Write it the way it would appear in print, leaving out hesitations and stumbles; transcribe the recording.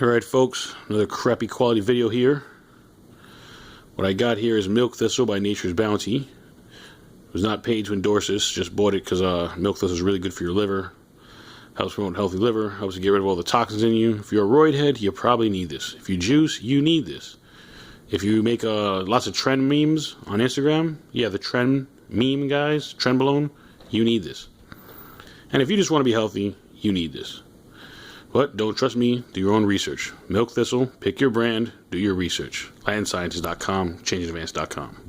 Alright folks, another crappy quality video here. What I got here is Milk Thistle by Nature's Bounty. Was not paid to endorse this, just bought it because milk thistle is really good for your liver. Helps promote a healthy liver, helps you get rid of all the toxins in you. If you're a roid head, you probably need this. If you juice, you need this. If you make lots of trend memes on Instagram, yeah, the trend meme guys, Trendbalone, you need this. And if you just want to be healthy, you need this. But don't trust me, do your own research. Milk Thistle, pick your brand, do your research. Landsciences.com, changeadvance.com.